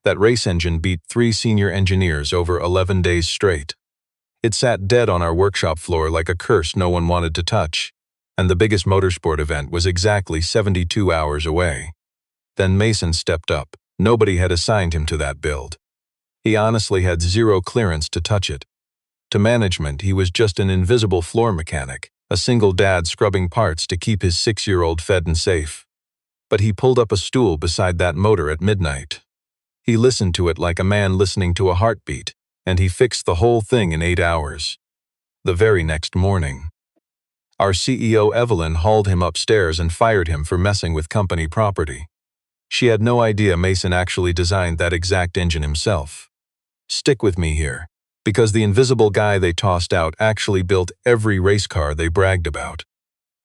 That race engine beat 3 senior engineers over 11 days straight. It sat dead on our workshop floor like a curse no one wanted to touch, and the biggest motorsport event was exactly 72 hours away. Then Mason stepped up. Nobody had assigned him to that build. He honestly had zero clearance to touch it. To management, he was just an invisible floor mechanic, a single dad scrubbing parts to keep his 6-year-old fed and safe. But he pulled up a stool beside that motor at midnight. He listened to it like a man listening to a heartbeat, and he fixed the whole thing in 8 hours. The very next morning, our CEO Evelyn hauled him upstairs and fired him for messing with company property. She had no idea Mason actually designed that exact engine himself. Stick with me here, because the invisible guy they tossed out actually built every race car they bragged about.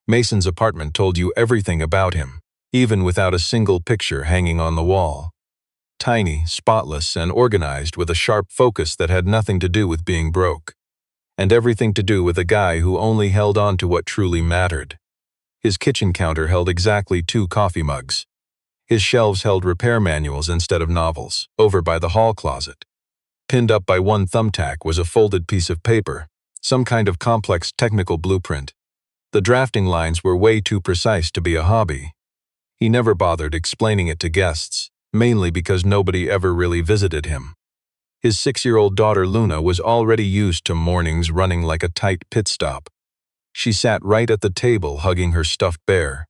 Mason's apartment told you everything about him, even without a single picture hanging on the wall. Tiny, spotless, and organized with a sharp focus that had nothing to do with being broke, and everything to do with a guy who only held on to what truly mattered. His kitchen counter held exactly 2 coffee mugs. His shelves held repair manuals instead of novels, over by the hall closet. Pinned up by one thumbtack was a folded piece of paper, some kind of complex technical blueprint. The drafting lines were way too precise to be a hobby. He never bothered explaining it to guests, mainly because nobody ever really visited him. His 6-year-old daughter Luna was already used to mornings running like a tight pit stop. She sat right at the table hugging her stuffed bear,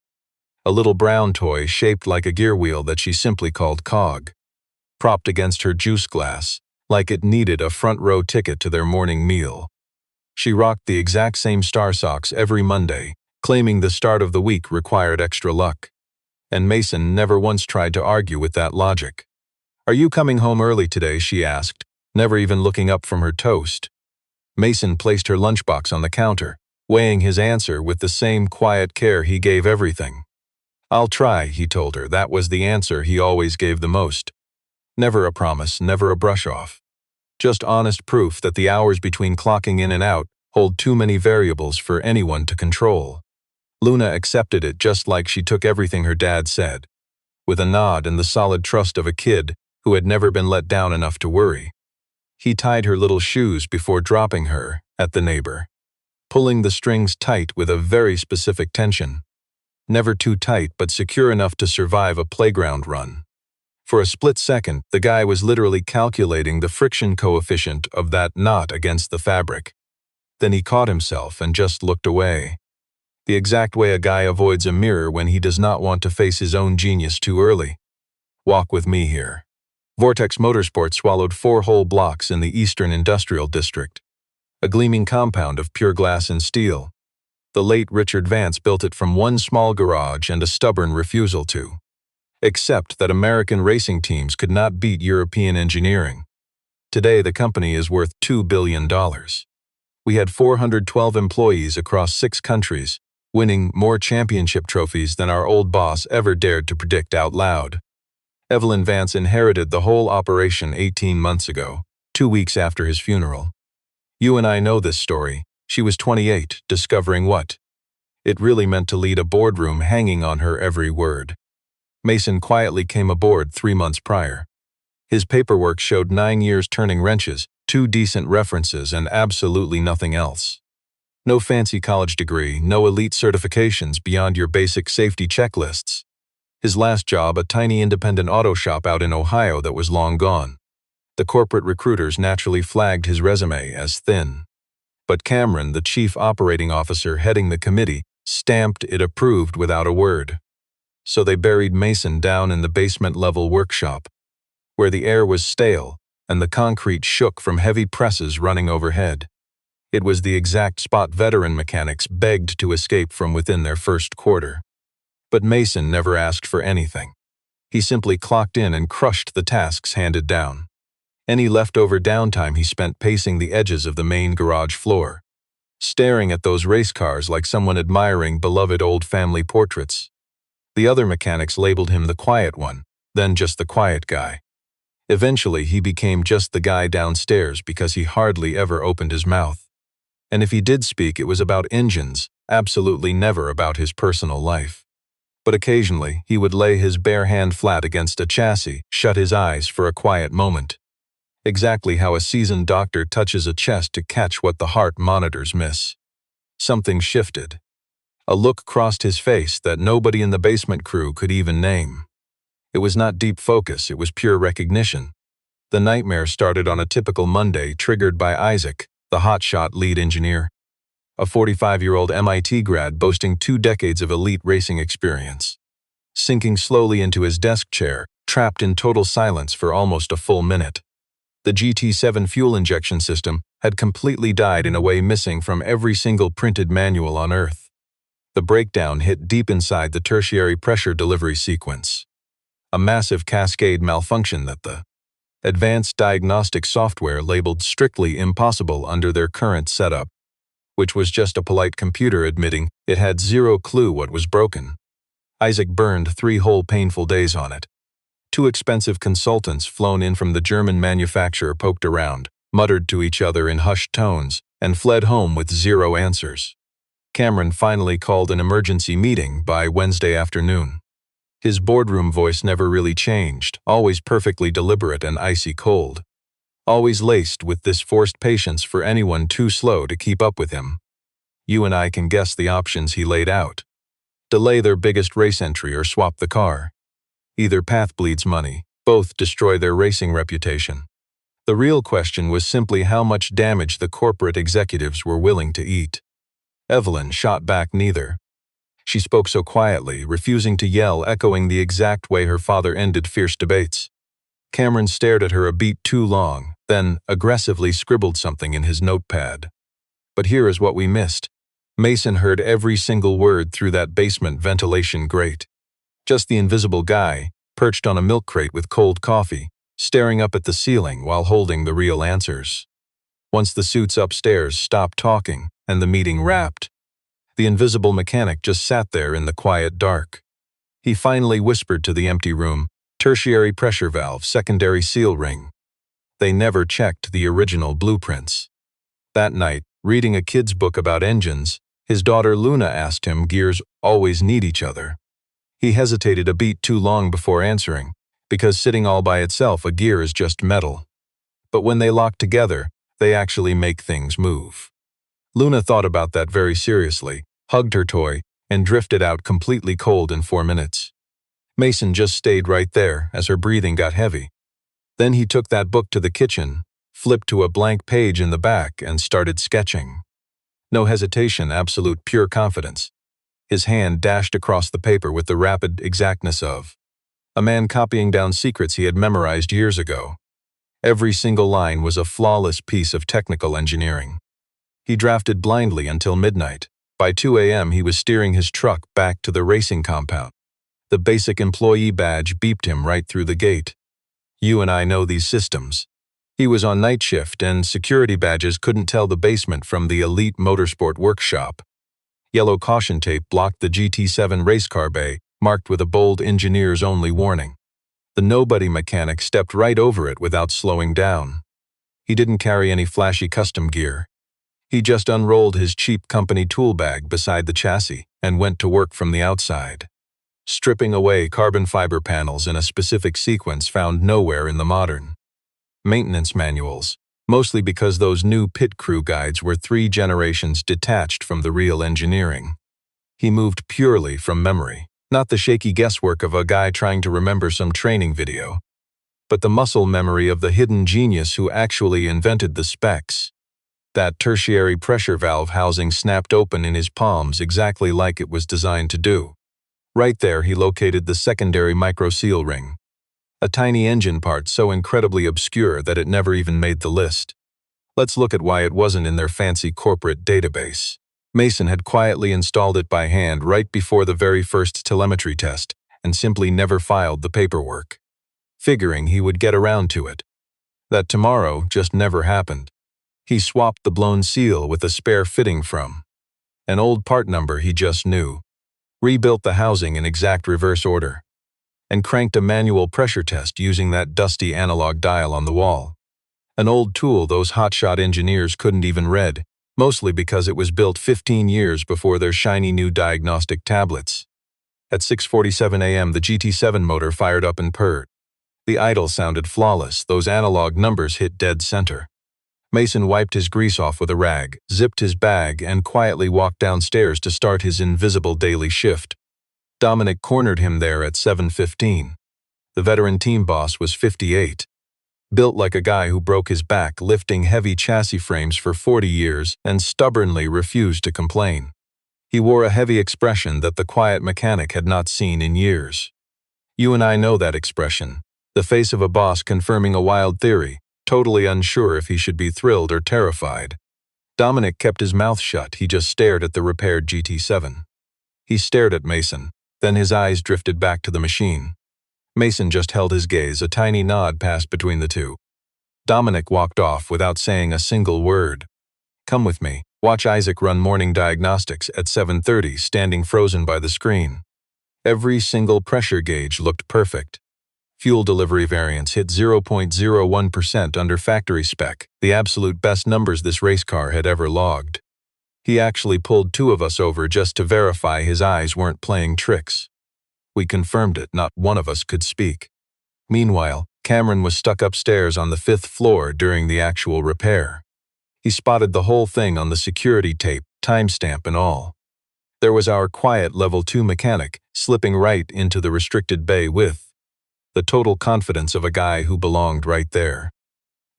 a little brown toy shaped like a gear wheel that she simply called Cog, propped against her juice glass, like it needed a front-row ticket to their morning meal. She rocked the exact same Star socks every Monday, claiming the start of the week required extra luck. And Mason never once tried to argue with that logic. "Are you coming home early today?" she asked, never even looking up from her toast. Mason placed her lunchbox on the counter, weighing his answer with the same quiet care he gave everything. "I'll try," he told her. That was the answer he always gave the most. Never a promise, never a brush-off. Just honest proof that the hours between clocking in and out hold too many variables for anyone to control. Luna accepted it just like she took everything her dad said, with a nod and the solid trust of a kid who had never been let down enough to worry. He tied her little shoes before dropping her at the neighbor, pulling the strings tight with a very specific tension. Never too tight, but secure enough to survive a playground run. For a split second, the guy was literally calculating the friction coefficient of that knot against the fabric. Then he caught himself and just looked away. The exact way a guy avoids a mirror when he does not want to face his own genius too early. Walk with me here. Vortex Motorsport swallowed 4 whole blocks in the Eastern Industrial District, a gleaming compound of pure glass and steel. The late Richard Vance built it from one small garage and a stubborn refusal to accept that American racing teams could not beat European engineering. Today, the company is worth $2 billion. We had 412 employees across 6 countries, winning more championship trophies than our old boss ever dared to predict out loud. Evelyn Vance inherited the whole operation 18 months ago, 2 weeks after his funeral. You and I know this story. She was 28, discovering what it really meant to lead a boardroom hanging on her every word. Mason quietly came aboard 3 months prior. His paperwork showed 9 years turning wrenches, 2 decent references, and absolutely nothing else. No fancy college degree, no elite certifications beyond your basic safety checklists. His last job, a tiny independent auto shop out in Ohio that was long gone. The corporate recruiters naturally flagged his resume as thin. But Cameron, the chief operating officer heading the committee, stamped it approved without a word. So they buried Mason down in the basement-level workshop, where the air was stale and the concrete shook from heavy presses running overhead. It was the exact spot veteran mechanics begged to escape from within their first quarter. But Mason never asked for anything. He simply clocked in and crushed the tasks handed down. Any leftover downtime he spent pacing the edges of the main garage floor, staring at those race cars like someone admiring beloved old family portraits. The other mechanics labeled him the quiet one, then just the quiet guy. Eventually, he became just the guy downstairs because he hardly ever opened his mouth. And if he did speak, it was about engines, absolutely never about his personal life. But occasionally, he would lay his bare hand flat against a chassis, shut his eyes for a quiet moment. Exactly how a seasoned doctor touches a chest to catch what the heart monitors miss. Something shifted. A look crossed his face that nobody in the basement crew could even name. It was not deep focus, it was pure recognition. The nightmare started on a typical Monday, triggered by Isaac, the hotshot lead engineer. A 45-year-old MIT grad boasting 2 decades of elite racing experience. Sinking slowly into his desk chair, trapped in total silence for almost a full minute. The GT7 fuel injection system had completely died in a way missing from every single printed manual on Earth. The breakdown hit deep inside the tertiary pressure delivery sequence. A massive cascade malfunction that the advanced diagnostic software labeled strictly impossible under their current setup, which was just a polite computer admitting it had zero clue what was broken. Isaac burned 3 whole painful days on it. 2 expensive consultants flown in from the German manufacturer poked around, muttered to each other in hushed tones, and fled home with 0 answers. Cameron finally called an emergency meeting by Wednesday afternoon. His boardroom voice never really changed, always perfectly deliberate and icy cold. Always laced with this forced patience for anyone too slow to keep up with him. You and I can guess the options he laid out. Delay their biggest race entry or swap the car. Either path bleeds money, both destroy their racing reputation. The real question was simply how much damage the corporate executives were willing to eat. Evelyn shot back neither. She spoke so quietly, refusing to yell, echoing the exact way her father ended fierce debates. Cameron stared at her a beat too long, then aggressively scribbled something in his notepad. But here is what we missed. Mason heard every single word through that basement ventilation grate. Just the invisible guy, perched on a milk crate with cold coffee, staring up at the ceiling while holding the real answers. Once the suits upstairs stopped talking and the meeting wrapped, the invisible mechanic just sat there in the quiet dark. He finally whispered to the empty room, "Tertiary pressure valve, secondary seal ring." They never checked the original blueprints. That night, reading a kid's book about engines, his daughter Luna asked him, "Gears always need each other?" He hesitated a beat too long before answering, because sitting all by itself, a gear is just metal. But when they lock together, they actually make things move. Luna thought about that very seriously, hugged her toy, and drifted out completely cold in 4 minutes. Mason just stayed right there as her breathing got heavy. Then he took that book to the kitchen, flipped to a blank page in the back, and started sketching. No hesitation, absolute pure confidence. His hand dashed across the paper with the rapid exactness of a man copying down secrets he had memorized years ago. Every single line was a flawless piece of technical engineering. He drafted blindly until midnight. By 2 a.m. he was steering his truck back to the racing compound. The basic employee badge beeped him right through the gate. You and I know these systems. He was on night shift and security badges couldn't tell the basement from the elite motorsport workshop. Yellow caution tape blocked the GT7 race car bay, marked with a bold engineers only warning. The nobody mechanic stepped right over it without slowing down. He didn't carry any flashy custom gear. He just unrolled his cheap company tool bag beside the chassis and went to work from the outside, stripping away carbon fiber panels in a specific sequence found nowhere in the modern maintenance manuals, mostly because those new pit crew guides were 3 generations detached from the real engineering. He moved purely from memory, not the shaky guesswork of a guy trying to remember some training video, but the muscle memory of the hidden genius who actually invented the specs. That tertiary pressure valve housing snapped open in his palms exactly like it was designed to do. Right there he located the secondary micro-seal ring, a tiny engine part so incredibly obscure that it never even made the list. Let's look at why it wasn't in their fancy corporate database. Mason had quietly installed it by hand right before the very first telemetry test and simply never filed the paperwork, figuring he would get around to it. That tomorrow just never happened. He swapped the blown seal with a spare fitting from an old part number he just knew, rebuilt the housing in exact reverse order, and cranked a manual pressure test using that dusty analog dial on the wall. An old tool those hotshot engineers couldn't even read, mostly because it was built 15 years before their shiny new diagnostic tablets. At 6:47 a.m., the GT7 motor fired up and purred. The idle sounded flawless, those analog numbers hit dead center. Mason wiped his grease off with a rag, zipped his bag, and quietly walked downstairs to start his invisible daily shift. Dominic cornered him there at 7:15. The veteran team boss was 58. Built like a guy who broke his back lifting heavy chassis frames for 40 years and stubbornly refused to complain. He wore a heavy expression that the quiet mechanic had not seen in years. You and I know that expression, the face of a boss confirming a wild theory, totally unsure if he should be thrilled or terrified. Dominic kept his mouth shut, he just stared at the repaired GT7. He stared at Mason, then his eyes drifted back to the machine. Mason just held his gaze, a tiny nod passed between the two. Dominic walked off without saying a single word. Come with me, watch Isaac run morning diagnostics at 7:30, standing frozen by the screen. Every single pressure gauge looked perfect. Fuel delivery variance hit 0.01% under factory spec, the absolute best numbers this race car had ever logged. He actually pulled two of us over just to verify his eyes weren't playing tricks. We confirmed it, not one of us could speak. Meanwhile, Cameron was stuck upstairs on the 5th floor during the actual repair. He spotted the whole thing on the security tape, timestamp and all. There was our quiet level 2 mechanic, slipping right into the restricted bay with the total confidence of a guy who belonged right there.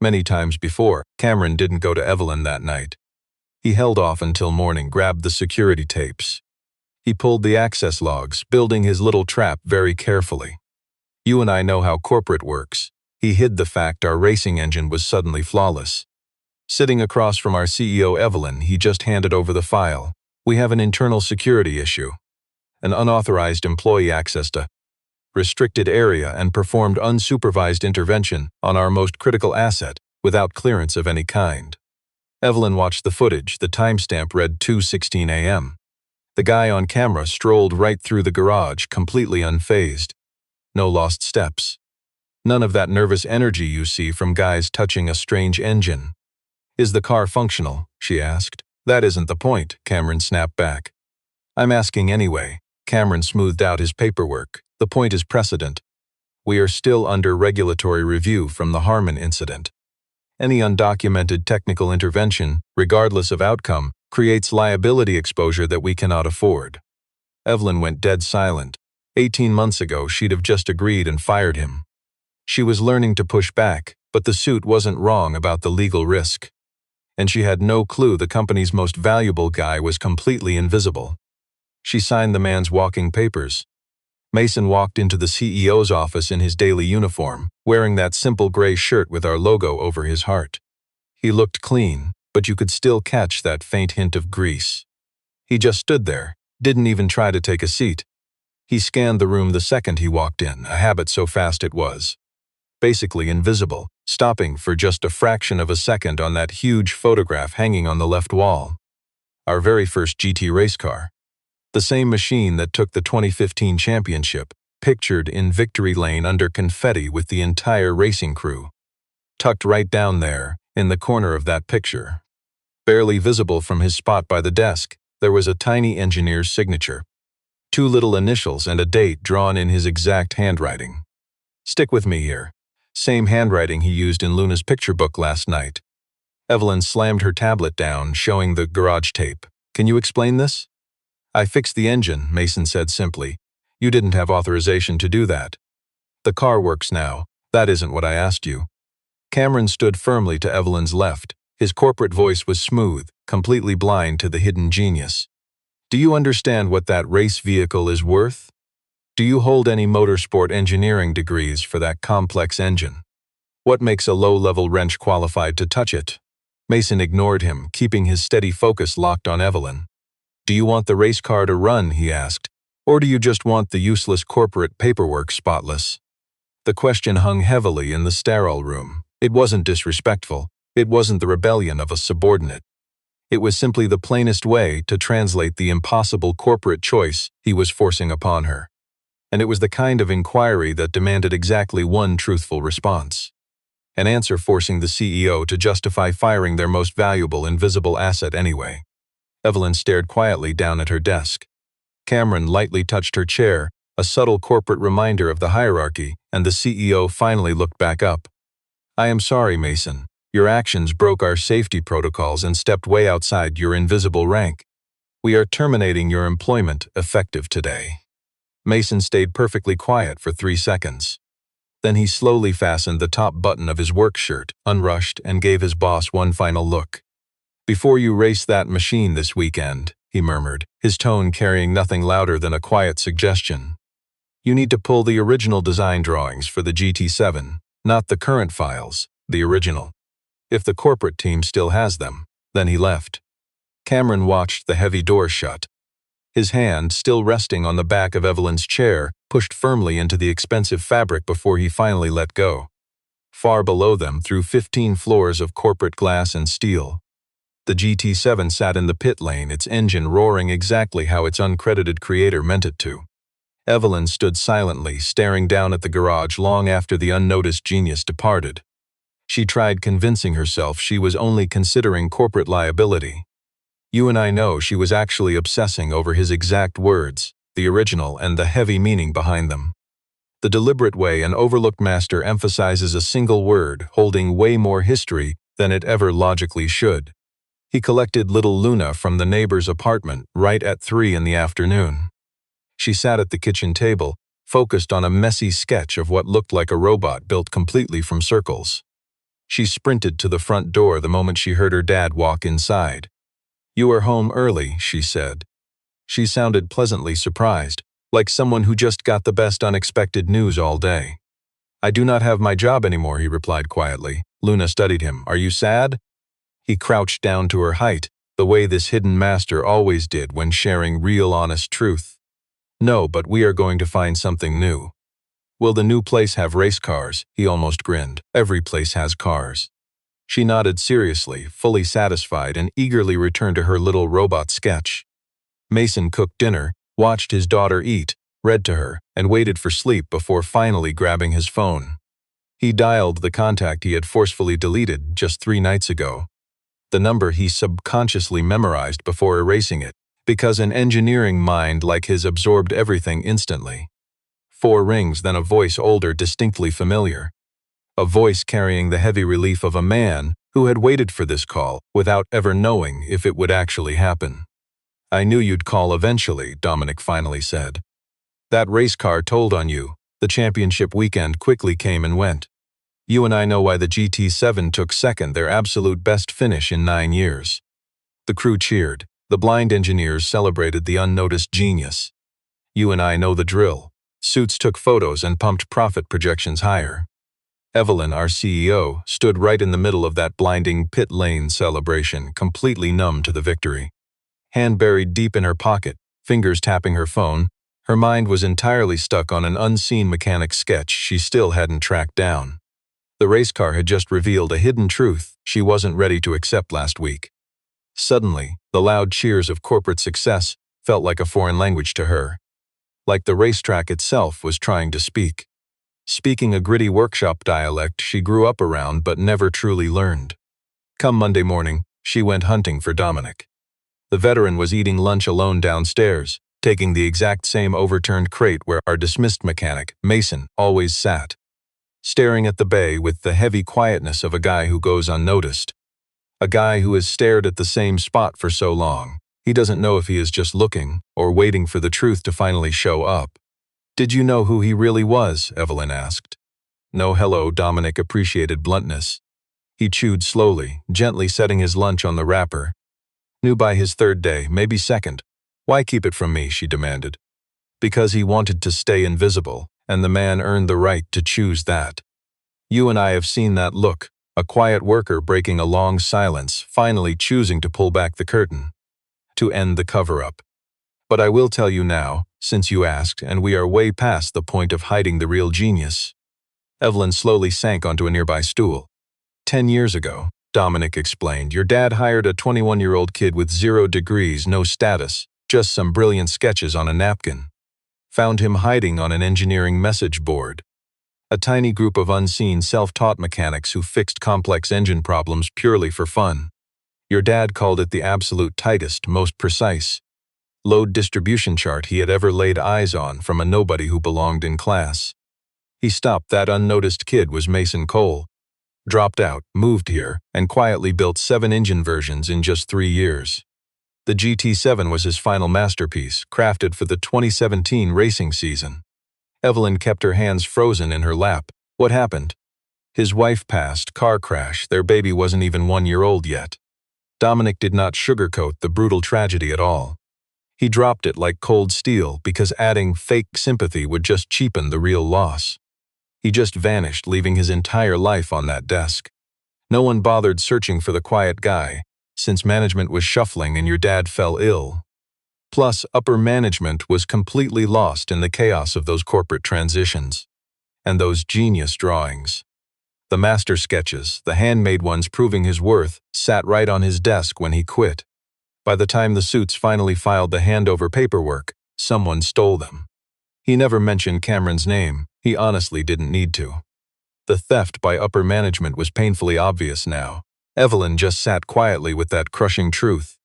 Many times before, Cameron didn't go to Evelyn that night. He held off until morning, grabbed the security tapes. He pulled the access logs, building his little trap very carefully. You and I know how corporate works. He hid the fact our racing engine was suddenly flawless. Sitting across from our CEO Evelyn, he just handed over the file. We have an internal security issue. An unauthorized employee accessed a restricted area and performed unsupervised intervention on our most critical asset without clearance of any kind. Evelyn watched the footage. The timestamp read 2:16 a.m. The guy on camera strolled right through the garage, completely unfazed. No lost steps. None of that nervous energy you see from guys touching a strange engine. Is the car functional? She asked. That isn't the point, Cameron snapped back. I'm asking anyway. Cameron smoothed out his paperwork. The point is precedent. We are still under regulatory review from the Harmon incident. Any undocumented technical intervention, regardless of outcome, creates liability exposure that we cannot afford. Evelyn went dead silent. 18 months ago, she'd have just agreed and fired him. She was learning to push back, but the suit wasn't wrong about the legal risk. And she had no clue the company's most valuable guy was completely invisible. She signed the man's walking papers. Mason walked into the CEO's office in his daily uniform, wearing that simple gray shirt with our logo over his heart. He looked clean, but you could still catch that faint hint of grease. He just stood there, didn't even try to take a seat. He scanned the room the second he walked in, a habit so fast it was basically invisible, stopping for just a fraction of a second on that huge photograph hanging on the left wall. Our very first GT race car. The same machine that took the 2015 championship, pictured in victory lane under confetti with the entire racing crew. Tucked right down there, in the corner of that picture. Barely visible from his spot by the desk, there was a tiny engineer's signature. 2 little initials and a date drawn in his exact handwriting. Stick with me here. Same handwriting he used in Luna's picture book last night. Evelyn slammed her tablet down, showing the garage tape. Can you explain this? I fixed the engine, Mason said simply. You didn't have authorization to do that. The car works now. That isn't what I asked you. Cameron stood firmly to Evelyn's left. His corporate voice was smooth, completely blind to the hidden genius. Do you understand what that race vehicle is worth? Do you hold any motorsport engineering degrees for that complex engine? What makes a low-level wrench qualified to touch it? Mason ignored him, keeping his steady focus locked on Evelyn. Do you want the race car to run, he asked, or do you just want the useless corporate paperwork spotless? The question hung heavily in the sterile room. It wasn't disrespectful. It wasn't the rebellion of a subordinate. It was simply the plainest way to translate the impossible corporate choice he was forcing upon her. And it was the kind of inquiry that demanded exactly one truthful response. An answer forcing the CEO to justify firing their most valuable invisible asset anyway. Evelyn stared quietly down at her desk. Cameron lightly touched her chair, a subtle corporate reminder of the hierarchy, and the CEO finally looked back up. "I am sorry, Mason. Your actions broke our safety protocols and stepped way outside your invisible rank. We are terminating your employment effective today." Mason stayed perfectly quiet for 3 seconds. Then he slowly fastened the top button of his work shirt, unrushed, and gave his boss one final look. "Before you race that machine this weekend," he murmured, his tone carrying nothing louder than a quiet suggestion, "you need to pull the original design drawings for the GT7, not the current files, the original. If the corporate team still has them." Then he left. Cameron watched the heavy door shut. His hand, still resting on the back of Evelyn's chair, pushed firmly into the expensive fabric before he finally let go. Far below them, through 15 floors of corporate glass and steel, the GT7 sat in the pit lane, its engine roaring exactly how its uncredited creator meant it to. Evelyn stood silently, staring down at the garage long after the unnoticed genius departed. She tried convincing herself she was only considering corporate liability. You and I know she was actually obsessing over his exact words, the original and the heavy meaning behind them. The deliberate way an overlooked master emphasizes a single word, holding way more history than it ever logically should. He collected little Luna from the neighbor's apartment right at 3 in the afternoon. She sat at the kitchen table, focused on a messy sketch of what looked like a robot built completely from circles. She sprinted to the front door the moment she heard her dad walk inside. "You are home early," she said. She sounded pleasantly surprised, like someone who just got the best unexpected news all day. "I do not have my job anymore," he replied quietly. Luna studied him. "Are you sad?" He crouched down to her height, the way this hidden master always did when sharing real honest truth. "No, but we are going to find something new." "Will the new place have race cars?" He almost grinned. "Every place has cars." She nodded seriously, fully satisfied, and eagerly returned to her little robot sketch. Mason cooked dinner, watched his daughter eat, read to her, and waited for sleep before finally grabbing his phone. He dialed the contact he had forcefully deleted just 3 nights ago. The number he subconsciously memorized before erasing it, because an engineering mind like his absorbed everything instantly. 4 rings, then a voice older, distinctly familiar. A voice carrying the heavy relief of a man who had waited for this call without ever knowing if it would actually happen. "I knew you'd call eventually," Dominic finally said. "That race car told on you. The championship weekend quickly came and went. You and I know why the GT7 took second, their absolute best finish in 9 years." The crew cheered. The blind engineers celebrated the unnoticed genius. "You and I know the drill." Suits took photos and pumped profit projections higher. Evelyn, our CEO, stood right in the middle of that blinding pit lane celebration, completely numb to the victory. Hand buried deep in her pocket, fingers tapping her phone, her mind was entirely stuck on an unseen mechanic sketch she still hadn't tracked down. The race car had just revealed a hidden truth she wasn't ready to accept last week. Suddenly, the loud cheers of corporate success felt like a foreign language to her. Like the racetrack itself was trying to speak. Speaking a gritty workshop dialect she grew up around but never truly learned. Come Monday morning, she went hunting for Dominic. The veteran was eating lunch alone downstairs, taking the exact same overturned crate where our dismissed mechanic, Mason, always sat. Staring at the bay with the heavy quietness of a guy who goes unnoticed. A guy who has stared at the same spot for so long, he doesn't know if he is just looking or waiting for the truth to finally show up. "Did you know who he really was?" Evelyn asked. "No, hello," Dominic appreciated bluntness. He chewed slowly, gently setting his lunch on the wrapper. "Knew by his 3rd day, maybe 2nd. Why keep it from me?" she demanded. "Because he wanted to stay invisible, and the man earned the right to choose that. You and I have seen that look, a quiet worker breaking a long silence, finally choosing to pull back the curtain. To end the cover-up. But I will tell you now, since you asked, and we are way past the point of hiding the real genius." Evelyn slowly sank onto a nearby stool. 10 years ago, Dominic explained, your dad hired a 21-year-old kid with 0 degrees, no status, just some brilliant sketches on a napkin. Found him hiding on an engineering message board. A tiny group of unseen, self-taught mechanics who fixed complex engine problems purely for fun. Your dad called it the absolute tightest, most precise. load distribution chart he had ever laid eyes on from a nobody who belonged in class. He stopped. That unnoticed kid was Mason Cole. Dropped out, moved here, and quietly built 7 engine versions in just 3 years. The GT7 was his final masterpiece, crafted for the 2017 racing season. Evelyn kept her hands frozen in her lap. What happened? His wife passed, car crash, their baby wasn't even 1 year old yet. Dominic did not sugarcoat the brutal tragedy at all. He dropped it like cold steel because adding fake sympathy would just cheapen the real loss. He just vanished, leaving his entire life on that desk. No one bothered searching for the quiet guy, since management was shuffling and your dad fell ill. Plus, upper management was completely lost in the chaos of those corporate transitions. And those genius drawings. The master sketches, the handmade ones proving his worth, sat right on his desk when he quit. By the time the suits finally filed the handover paperwork, someone stole them. He never mentioned Cameron's name. He honestly didn't need to. The theft by upper management was painfully obvious now. Evelyn just sat quietly with that crushing truth.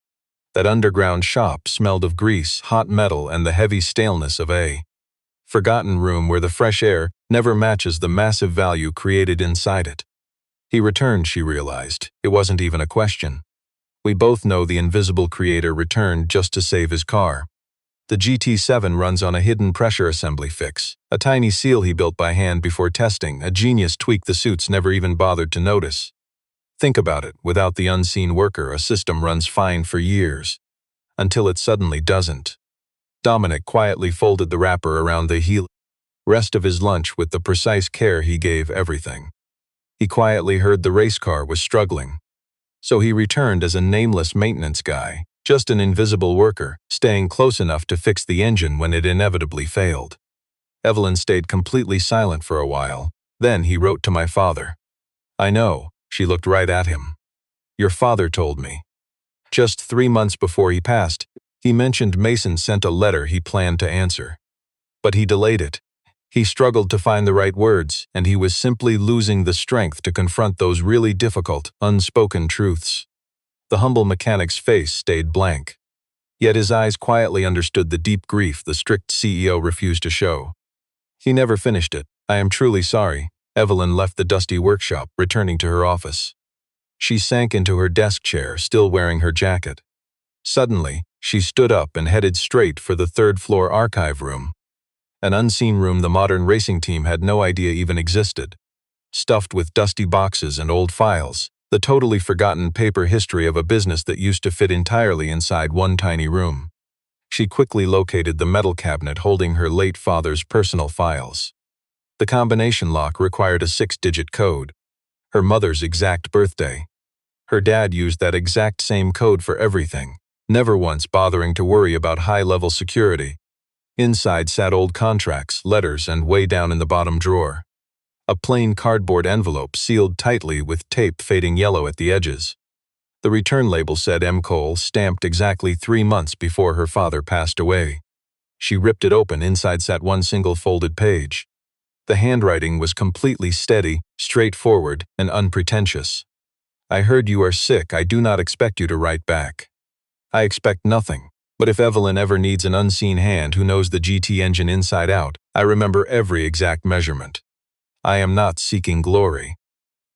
That underground shop smelled of grease, hot metal, and the heavy staleness of a forgotten room where the fresh air never matches the massive value created inside it. He returned, she realized. It wasn't even a question. We both know the invisible creator returned just to save his car. The GT7 runs on a hidden pressure assembly fix, a tiny seal he built by hand before testing, a genius tweak the suits never even bothered to notice. Think about it, without the unseen worker, a system runs fine for years. Until it suddenly doesn't. Dominic quietly folded the wrapper around the rest of his lunch with the precise care he gave everything. He quietly heard the race car was struggling. So he returned as a nameless maintenance guy, just an invisible worker, staying close enough to fix the engine when it inevitably failed. Evelyn stayed completely silent for a while. Then he wrote to my father. I know, she looked right at him. Your father told me. Just 3 months before he passed, he mentioned Mason sent a letter he planned to answer. But he delayed it. He struggled to find the right words, and he was simply losing the strength to confront those really difficult, unspoken truths. The humble mechanic's face stayed blank. Yet his eyes quietly understood the deep grief the strict CEO refused to show. He never finished it. I am truly sorry. Evelyn left the dusty workshop, returning to her office. She sank into her desk chair, still wearing her jacket. Suddenly, she stood up and headed straight for the 3rd-floor archive room. An unseen room the modern racing team had no idea even existed. Stuffed with dusty boxes and old files, the totally forgotten paper history of a business that used to fit entirely inside one tiny room. She quickly located the metal cabinet holding her late father's personal files. The combination lock required a 6-digit code. Her mother's exact birthday. Her dad used that exact same code for everything, never once bothering to worry about high-level security. Inside sat old contracts, letters, and way down in the bottom drawer. A plain cardboard envelope sealed tightly with tape fading yellow at the edges. The return label said M. Cole, stamped exactly 3 months before her father passed away. She ripped it open. Inside sat one single folded page. The handwriting was completely steady, straightforward, and unpretentious. I heard you are sick. I do not expect you to write back. I expect nothing, but if Evelyn ever needs an unseen hand who knows the GT engine inside out, I remember every exact measurement. I am not seeking glory.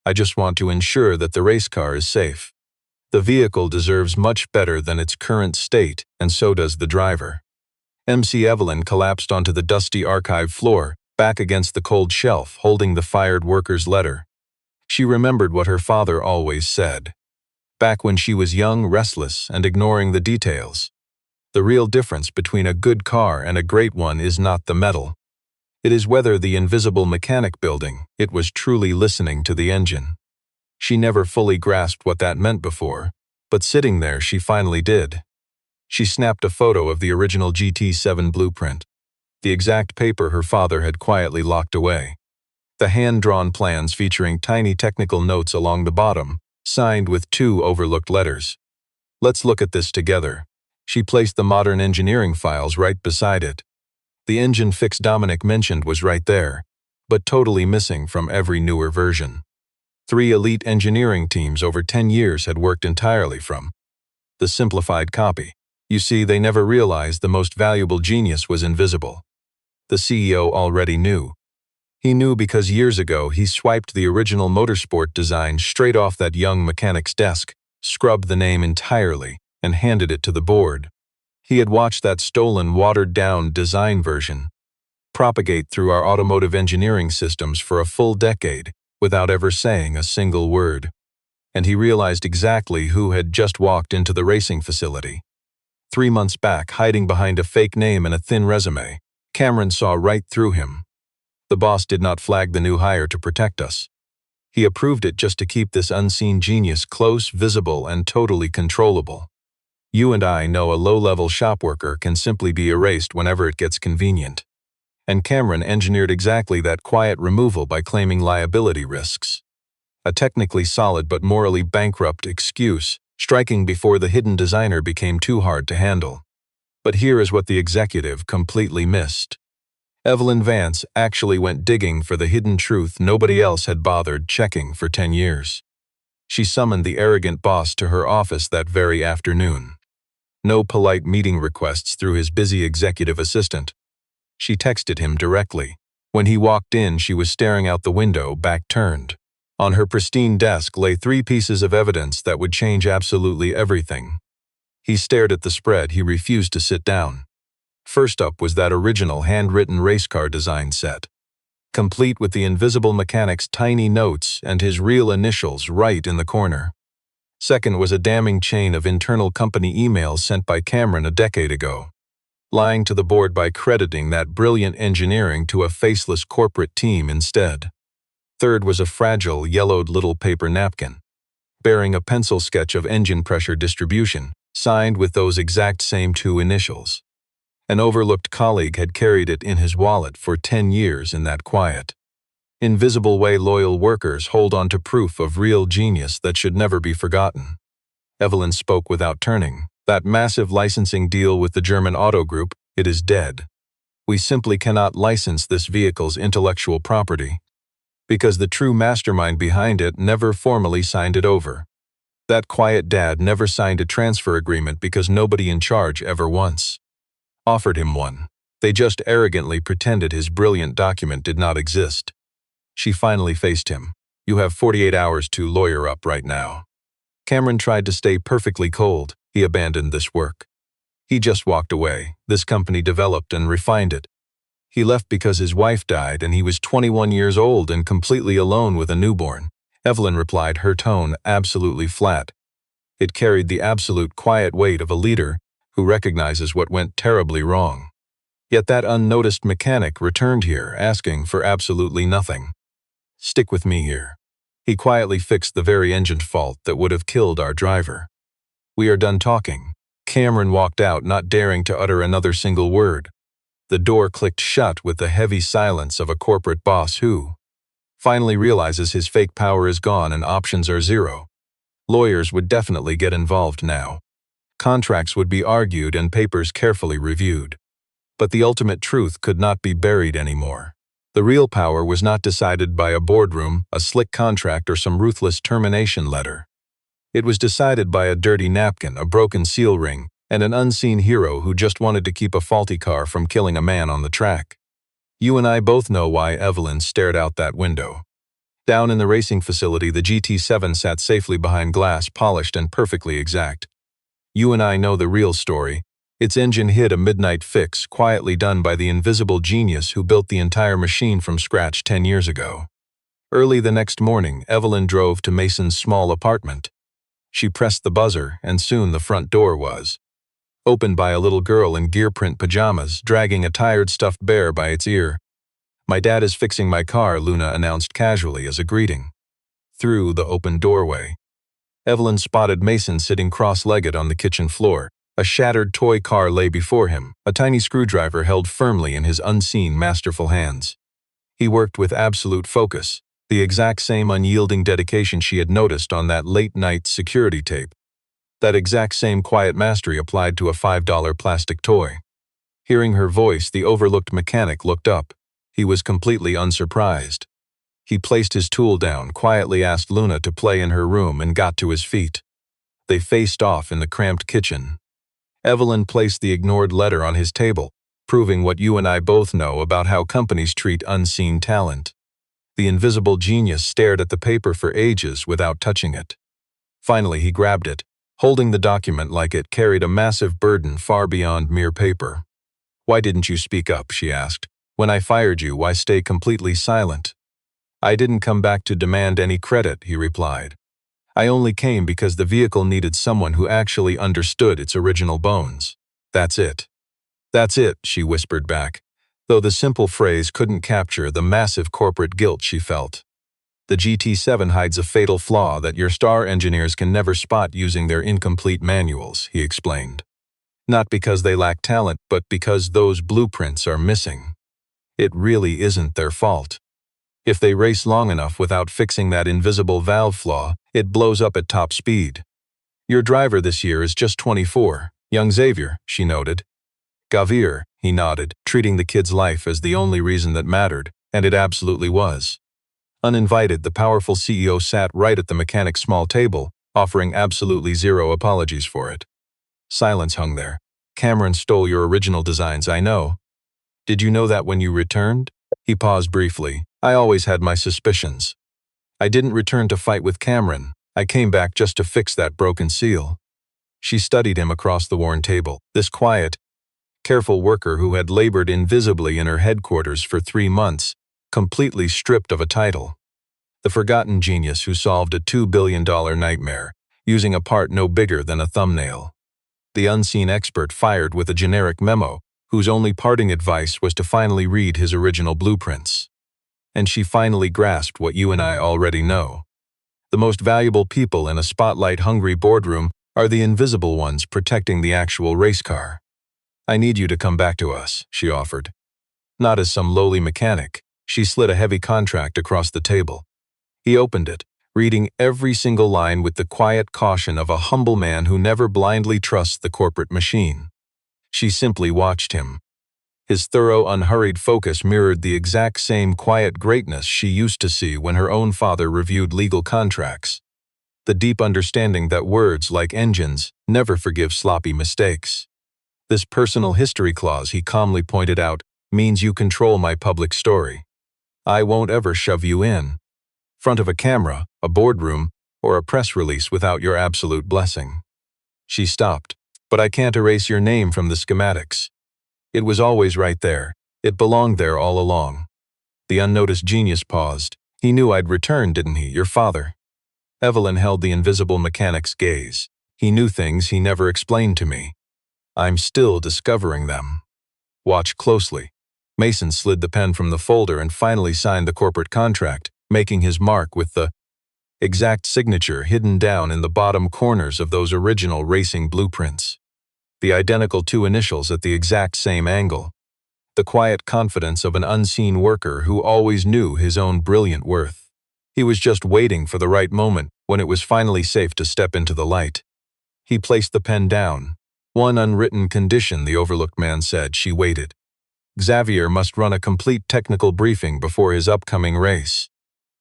I just want to ensure that the race car is safe. The vehicle deserves much better than its current state, and so does the driver. MC Evelyn collapsed onto the dusty archive floor, back against the cold shelf, holding the fired worker's letter. She remembered what her father always said. Back when she was young, restless, and ignoring the details. The real difference between a good car and a great one is not the metal. It is whether the invisible mechanic building it was truly listening to the engine. She never fully grasped what that meant before, but sitting there she finally did. She snapped a photo of the original GT7 blueprint, the exact paper her father had quietly locked away. The hand-drawn plans featuring tiny technical notes along the bottom, signed with 2 overlooked letters. Let's look at this together. She placed the modern engineering files right beside it. The engine fix Dominic mentioned was right there, but totally missing from every newer version. 3 elite engineering teams over 10 years had worked entirely from the simplified copy. You see, they never realized the most valuable genius was invisible. The CEO already knew. He knew because years ago he swiped the original motorsport design straight off that young mechanic's desk, scrubbed the name entirely, and handed it to the board. He had watched that stolen, watered-down design version propagate through our automotive engineering systems for a full decade without ever saying a single word. And he realized exactly who had just walked into the racing facility. 3 months back, hiding behind a fake name and a thin resume, Cameron saw right through him. The boss did not flag the new hire to protect us. He approved it just to keep this unseen genius close, visible, and totally controllable. You and I know a low-level shop worker can simply be erased whenever it gets convenient. And Cameron engineered exactly that quiet removal by claiming liability risks. A technically solid but morally bankrupt excuse, striking before the hidden designer became too hard to handle. But here is what the executive completely missed. Evelyn Vance actually went digging for the hidden truth nobody else had bothered checking for 10 years. She summoned the arrogant boss to her office that very afternoon. No polite meeting requests through his busy executive assistant. She texted him directly. When he walked in, she was staring out the window, back turned. On her pristine desk lay 3 pieces of evidence that would change absolutely everything. He stared at the spread. He refused to sit down. First up was that original handwritten race car design set, complete with the invisible mechanic's tiny notes and his real initials right in the corner. Second was a damning chain of internal company emails sent by Cameron a decade ago, lying to the board by crediting that brilliant engineering to a faceless corporate team instead. Third was a fragile, yellowed little paper napkin, bearing a pencil sketch of engine pressure distribution, signed with those exact same 2 initials. An overlooked colleague had carried it in his wallet for 10 years in that quiet, invisible way loyal workers hold on to proof of real genius that should never be forgotten. Evelyn spoke without turning. That massive licensing deal with the German auto group, it is dead. We simply cannot license this vehicle's intellectual property, because the true mastermind behind it never formally signed it over. That quiet dad never signed a transfer agreement because nobody in charge ever once offered him one. They just arrogantly pretended his brilliant document did not exist. She finally faced him. You have 48 hours to lawyer up right now. Cameron tried to stay perfectly cold. He abandoned this work. He just walked away. This company developed and refined it. He left because his wife died and he was 21 years old and completely alone with a newborn. Evelyn replied, her tone absolutely flat. It carried the absolute quiet weight of a leader who recognizes what went terribly wrong. Yet that unnoticed mechanic returned here, asking for absolutely nothing. Stick with me here. He quietly fixed the very engine fault that would have killed our driver. We are done talking. Cameron walked out, not daring to utter another single word. The door clicked shut with the heavy silence of a corporate boss who finally realizes his fake power is gone and options are zero. Lawyers would definitely get involved now. Contracts would be argued and papers carefully reviewed. But the ultimate truth could not be buried anymore. The real power was not decided by a boardroom, a slick contract, or some ruthless termination letter. It was decided by a dirty napkin, a broken seal ring, and an unseen hero who just wanted to keep a faulty car from killing a man on the track. You and I both know why Evelyn stared out that window. Down in the racing facility, the GT7 sat safely behind glass, polished and perfectly exact. You and I know the real story. Its engine hit a midnight fix, quietly done by the invisible genius who built the entire machine from scratch 10 years ago. Early the next morning, Evelyn drove to Mason's small apartment. She pressed the buzzer, and soon the front door was opened by a little girl in gear print pajamas, dragging a tired stuffed bear by its ear. My dad is fixing my car, Luna announced casually as a greeting. Through the open doorway, Evelyn spotted Mason sitting cross-legged on the kitchen floor. A shattered toy car lay before him, a tiny screwdriver held firmly in his unseen, masterful hands. He worked with absolute focus, the exact same unyielding dedication she had noticed on that late-night security tape. That exact same quiet mastery applied to a $5 plastic toy. Hearing her voice, the overlooked mechanic looked up. He was completely unsurprised. He placed his tool down, quietly asked Luna to play in her room, and got to his feet. They faced off in the cramped kitchen. Evelyn placed the ignored letter on his table, proving what you and I both know about how companies treat unseen talent. The invisible genius stared at the paper for ages without touching it. Finally, he grabbed it, holding the document like it carried a massive burden far beyond mere paper. "Why didn't you speak up?" she asked. "When I fired you, why stay completely silent?" "I didn't come back to demand any credit," he replied. "I only came because the vehicle needed someone who actually understood its original bones. That's it." "That's it," she whispered back, though the simple phrase couldn't capture the massive corporate guilt she felt. "The GT7 hides a fatal flaw that your star engineers can never spot using their incomplete manuals," he explained. "Not because they lack talent, but because those blueprints are missing. It really isn't their fault. If they race long enough without fixing that invisible valve flaw, it blows up at top speed. Your driver this year is just 24, young Xavier," she noted. "Xavier," he nodded, treating the kid's life as the only reason that mattered, and it absolutely was. Uninvited, the powerful CEO sat right at the mechanic's small table, offering absolutely zero apologies for it. Silence hung there. "Cameron stole your original designs, I know. Did you know that when you returned?" He paused briefly. "I always had my suspicions. I didn't return to fight with Cameron. I came back just to fix that broken seal." She studied him across the worn table. This quiet, careful worker who had labored invisibly in her headquarters for 3 months, completely stripped of a title. The forgotten genius who solved a $2 billion nightmare, using a part no bigger than a thumbnail. The unseen expert fired with a generic memo, whose only parting advice was to finally read his original blueprints. And she finally grasped what you and I already know. The most valuable people in a spotlight-hungry boardroom are the invisible ones protecting the actual race car. "I need you to come back to us," she offered. Not as some lowly mechanic, she slid a heavy contract across the table. He opened it, reading every single line with the quiet caution of a humble man who never blindly trusts the corporate machine. She simply watched him. His thorough, unhurried focus mirrored the exact same quiet greatness she used to see when her own father reviewed legal contracts. The deep understanding that words, like engines, never forgive sloppy mistakes. "This personal history clause," he calmly pointed out, "means you control my public story. I won't ever shove you in front of a camera, a boardroom, or a press release without your absolute blessing." She stopped. "But I can't erase your name from the schematics. It was always right there. It belonged there all along." The unnoticed genius paused. "He knew I'd return, didn't he, your father?" Evelyn held the invisible mechanic's gaze. "He knew things he never explained to me. I'm still discovering them. Watch closely." Mason slid the pen from the folder and finally signed the corporate contract, making his mark with the exact signature hidden down in the bottom corners of those original racing blueprints. The identical 2 initials at the exact same angle. The quiet confidence of an unseen worker who always knew his own brilliant worth. He was just waiting for the right moment when it was finally safe to step into the light. He placed the pen down. "One unwritten condition," the overlooked man said. She waited. "Xavier must run a complete technical briefing before his upcoming race.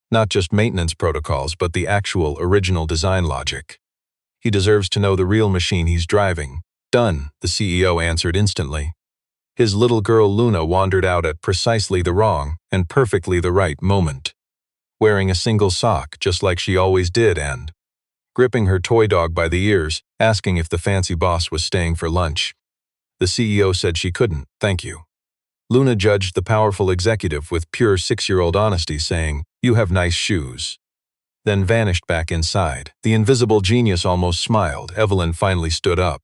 Not just maintenance protocols, but the actual original design logic. He deserves to know the real machine he's driving." "Done," the CEO answered instantly. His little girl Luna wandered out at precisely the wrong and perfectly the right moment, wearing a single sock just like she always did and gripping her toy dog by the ears, asking if the fancy boss was staying for lunch. The CEO said she couldn't, "Thank you." Luna judged the powerful executive with pure 6-year-old honesty, saying, "You have nice shoes," then vanished back inside. The invisible genius almost smiled. Evelyn finally stood up.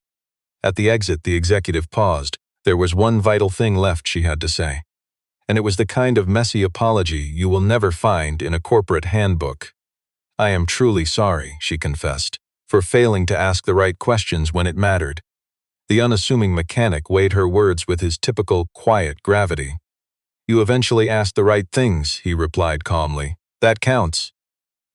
At the exit, the executive paused. There was one vital thing left, she had to say. And it was the kind of messy apology you will never find in a corporate handbook. "I am truly sorry," she confessed, "for failing to ask the right questions when it mattered." The unassuming mechanic weighed her words with his typical, quiet gravity. "You eventually asked the right things," he replied calmly. "That counts."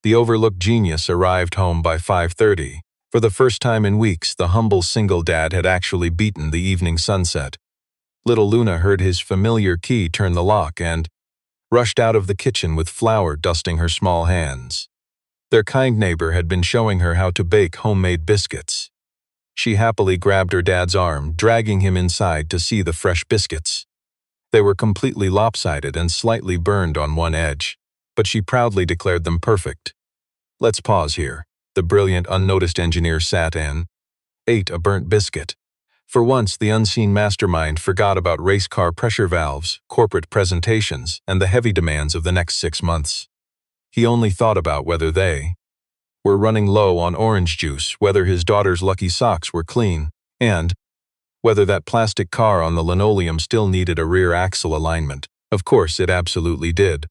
The overlooked genius arrived home by 5:30. For the first time in weeks, the humble single dad had actually beaten the evening sunset. Little Luna heard his familiar key turn the lock and rushed out of the kitchen with flour dusting her small hands. Their kind neighbor had been showing her how to bake homemade biscuits. She happily grabbed her dad's arm, dragging him inside to see the fresh biscuits. They were completely lopsided and slightly burned on one edge, but she proudly declared them perfect. Let's pause here. The brilliant, unnoticed engineer sat and ate a burnt biscuit. For once, the unseen mastermind forgot about race car pressure valves, corporate presentations, and the heavy demands of the next 6 months. He only thought about whether they were running low on orange juice, whether his daughter's lucky socks were clean, and whether that plastic car on the linoleum still needed a rear axle alignment. Of course, it absolutely did.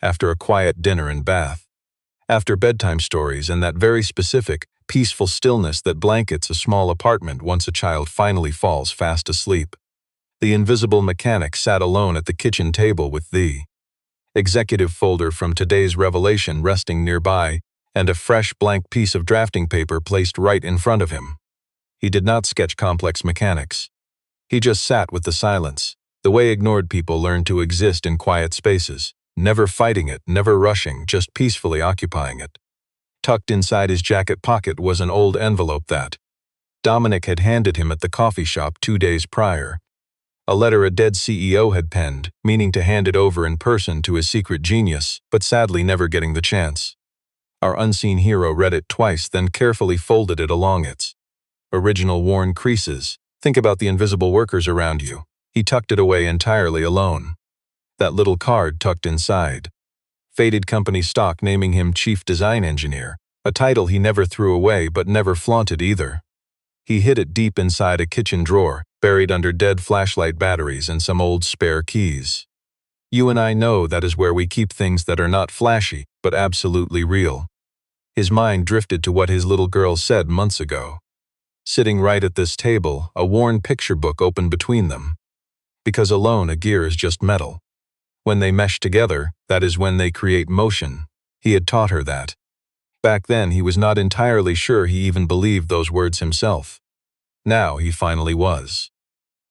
After a quiet dinner and bath, after bedtime stories and that very specific, peaceful stillness that blankets a small apartment once a child finally falls fast asleep, the invisible mechanic sat alone at the kitchen table with the executive folder from today's revelation resting nearby and a fresh blank piece of drafting paper placed right in front of him. He did not sketch complex mechanics. He just sat with the silence, the way ignored people learn to exist in quiet spaces, never fighting it, never rushing, just peacefully occupying it. Tucked inside his jacket pocket was an old envelope that Dominic had handed him at the coffee shop 2 days prior. A letter a dead CEO had penned, meaning to hand it over in person to his secret genius, but sadly never getting the chance. Our unseen hero read it twice, then carefully folded it along its original worn creases. Think about the invisible workers around you. He tucked it away entirely alone. That little card tucked inside. Faded company stock naming him Chief Design Engineer, a title he never threw away but never flaunted either. He hid it deep inside a kitchen drawer, buried under dead flashlight batteries and some old spare keys. You and I know that is where we keep things that are not flashy, but absolutely real. His mind drifted to what his little girl said months ago. Sitting right at this table, a worn picture book open between them. Because alone a gear is just metal. When they mesh together, that is when they create motion. He had taught her that. Back then he was not entirely sure he even believed those words himself. Now he finally was.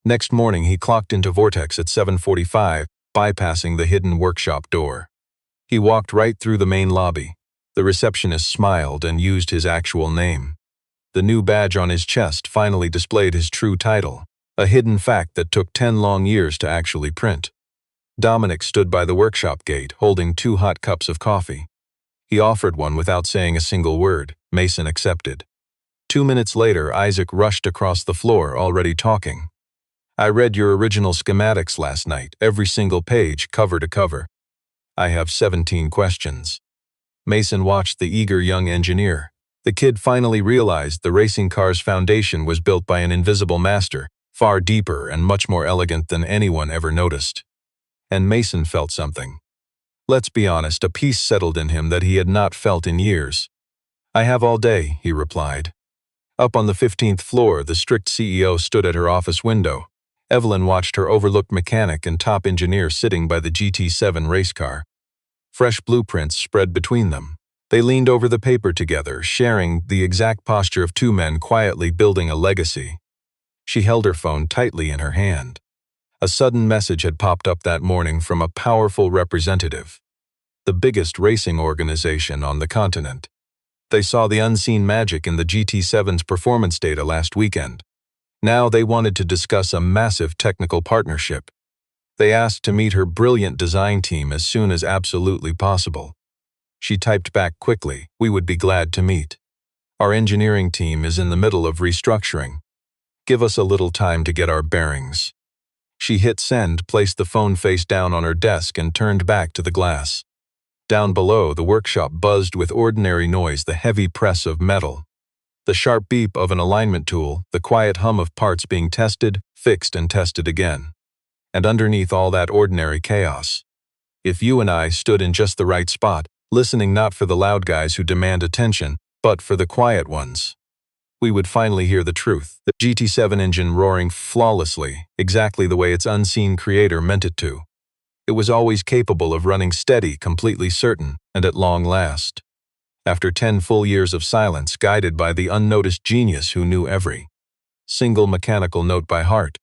Next morning he clocked into Vortex at 7:45, bypassing the hidden workshop door. He walked right through the main lobby. The receptionist smiled and used his actual name. The new badge on his chest finally displayed his true title, a hidden fact that took 10 long years to actually print. Dominic stood by the workshop gate, holding 2 hot cups of coffee. He offered one without saying a single word. Mason accepted. 2 minutes later, Isaac rushed across the floor, already talking. I read your original schematics last night, every single page, cover to cover. I have 17 questions. Mason watched the eager young engineer. The kid finally realized the racing car's foundation was built by an invisible master, far deeper and much more elegant than anyone ever noticed. And Mason felt something. Let's be honest, a peace settled in him that he had not felt in years. I have all day, he replied. Up on the 15th floor, the strict CEO stood at her office window. Evelyn watched her overlooked mechanic and top engineer sitting by the GT7 race car. Fresh blueprints spread between them. They leaned over the paper together, sharing the exact posture of 2 men quietly building a legacy. She held her phone tightly in her hand. A sudden message had popped up that morning from a powerful representative. The biggest racing organization on the continent. They saw the unseen magic in the GT7's performance data last weekend. Now they wanted to discuss a massive technical partnership. They asked to meet her brilliant design team as soon as absolutely possible. She typed back quickly, we would be glad to meet. Our engineering team is in the middle of restructuring. Give us a little time to get our bearings. She hit send, placed the phone face down on her desk and turned back to the glass. Down below, the workshop buzzed with ordinary noise, the heavy press of metal, the sharp beep of an alignment tool, the quiet hum of parts being tested, fixed and tested again. And underneath all that ordinary chaos, if you and I stood in just the right spot, listening not for the loud guys who demand attention, but for the quiet ones, we would finally hear the truth. The GT7 engine roaring flawlessly, exactly the way its unseen creator meant it to. It was always capable of running steady, completely certain, and at long last. After 10 full years of silence, guided by the unnoticed genius who knew every single mechanical note by heart,